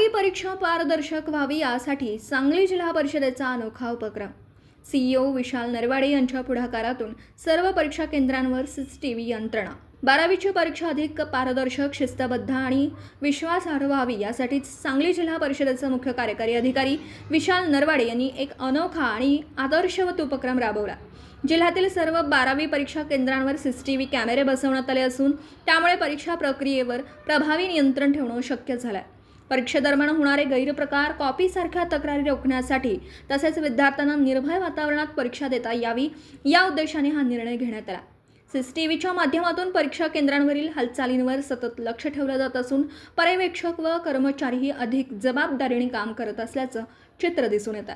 परीक्षा पारदर्शक व्हावी यासाठी सांगली जिल्हा परिषदेचा अनोखा उपक्रम. सीईओ विशाल नरवाडे यांच्या पुढाकारातून सर्व परीक्षा केंद्रांवर सीसीटीव्ही यंत्रणा. 12वीची परीक्षा अधिक पारदर्शक, शिस्तबद्ध आणि विश्वासार्ह व्हावी यासाठी सांगली जिल्हा परिषदेचे मुख्य कार्यकारी अधिकारी विशाल नरवाडे यांनी एक अनोखा आणि आदर्शवत उपक्रम राबवला. जिल्ह्यातील सर्व 12वी परीक्षा केंद्रांवर सीसीटीव्ही कॅमेरे बसवण्यात आले असून त्यामुळे परीक्षा प्रक्रियेवर प्रभावी नियंत्रण ठेवणं शक्य झालं. परीक्षेदरम्यान होणारे गैरप्रकार, कॉपीसारख्या तक्रारी रोखण्यासाठी तसेच विद्यार्थ्यांना निर्भय वातावरणात परीक्षा देता यावी या उद्देशाने हा निर्णय घेण्यात आला. सीसीटीव्हीच्या माध्यमातून परीक्षा केंद्रांवरील हालचालींवर सतत लक्ष ठेवलं जात असून पर्यवेक्षक व कर्मचारीही अधिक जबाबदारीने काम करत असल्याचं चित्र दिसून येतं.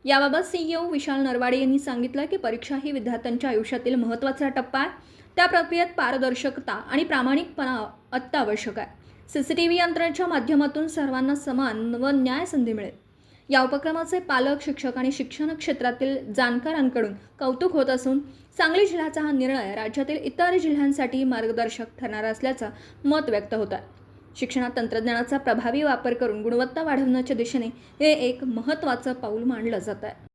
याबाबत सीईओ विशाल नरवाडे यांनी सांगितलं की परीक्षा ही विद्यार्थ्यांच्या आयुष्यातील महत्त्वाचा टप्पा आहे. त्या प्रक्रियेत पारदर्शकता आणि प्रामाणिकपणा अत्यावश्यक आहे. सीसीटीव्ही यंत्रणेच्या माध्यमातून सर्वांना समान व न्याय संधी मिळेल. या उपक्रमाचे पालक, शिक्षक आणि शिक्षण क्षेत्रातील जाणकारांकडून कौतुक होत असून सांगली जिल्ह्याचा हा निर्णय राज्यातील इतर जिल्ह्यांसाठी मार्गदर्शक ठरणार असल्याचं मत व्यक्त होत आहे. शिक्षणात तंत्रज्ञानाचा प्रभावी वापर करून गुणवत्ता वाढवण्याच्या दिशेने हे एक महत्त्वाचं पाऊल मानलं जात आहे.